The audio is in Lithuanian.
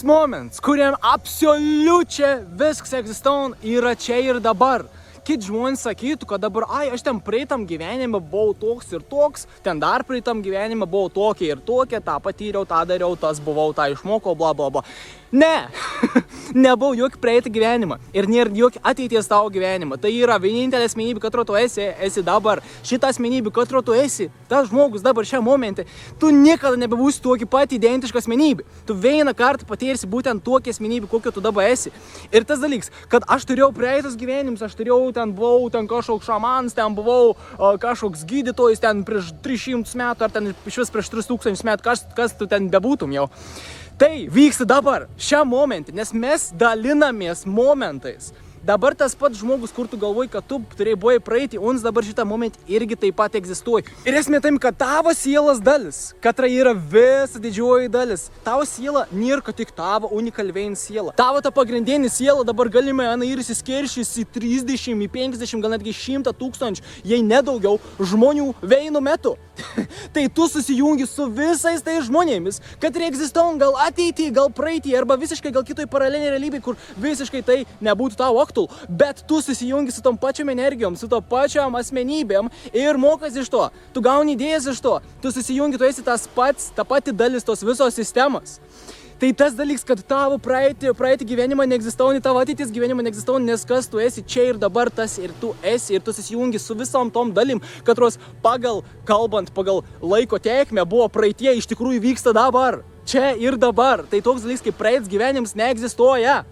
tas moments, kuriam absoliučiai viskas egzistuoja, yra čia ir dabar. Kiti žmonės sakytų, kad dabar, aš ten praeitam gyvenime buvau toks ir toks, ten dar praeitam gyvenime buvau tokia ir tokia, tą patyriau, tą dariau, tas buvau, tą išmokau, bla bla bla. Ne, nebuvau jokį praeitą gyvenimą ir nėra jokį ateities tavo gyvenimą. Tai yra vienintelė asmenybė, katro tu esi dabar. Šitą asmenybę, katro tu esi, tas žmogus dabar šią momentą, tu niekada nebebūsi tokį pat identišką asmenybę. Tu vieną kartą patirsi būtent tokį asmenybę, kokio tu dabar esi. Ir tas dalykas, kad aš turėjau praeitus gyvenimus, aš turėjau ten buvau ten kažkoks šamanas, ten buvau kažkoks gydytojas ten prieš 300 metų, ar ten iš vis prieš 3000 metų, kas tu ten bebūtum jau. Tai vyksta dabar, šią momentą, nes mes dalinamės momentais. Dabar tas pats žmogus, kur tu galvoji, kad tu turėjai buvai praeiti, uns dabar šitą momentą irgi taip pat egzistuoja. Ir esmė tam, kad tavo sielos dalis, katra yra visa didžioji dalis. Tavo siela nėra tik tavo unikalvėjin siela. Tavo ta pagrindinė siela dabar galime ir įsiskiršys į 30, į 50, gal netgi 100 tūkstančių, jei nedaugiau žmonių vienu metu. Tai tu susijungi su visais tais žmonėmis, kad ir egzistuoja gal ateitį, gal praeitį, arba visiškai gal kitoj paraleliniai realybėj, kur visiškai tai nebūtų tavo aktualu, bet tu susijungi su tom pačiom energijom, su to pačiom asmenybėm ir mokas iš to. Tu gauni idėjas iš to, tu susijungi, tu esi tas pats, ta pati dalis tos visos sistemos. Tai tas dalykas, kad tavo praeitį gyvenimą neegzistuoja, tavo ateitis gyvenimą neegzistuoja, nes kas tu esi čia ir dabar, tas ir tu esi, ir tu susijungi su visom tom dalim, katros pagal laiko tėkmę buvo praeitie, iš tikrųjų vyksta dabar, čia ir dabar. Tai toks dalykas kaip praeitis gyvenimas neegzistuoja.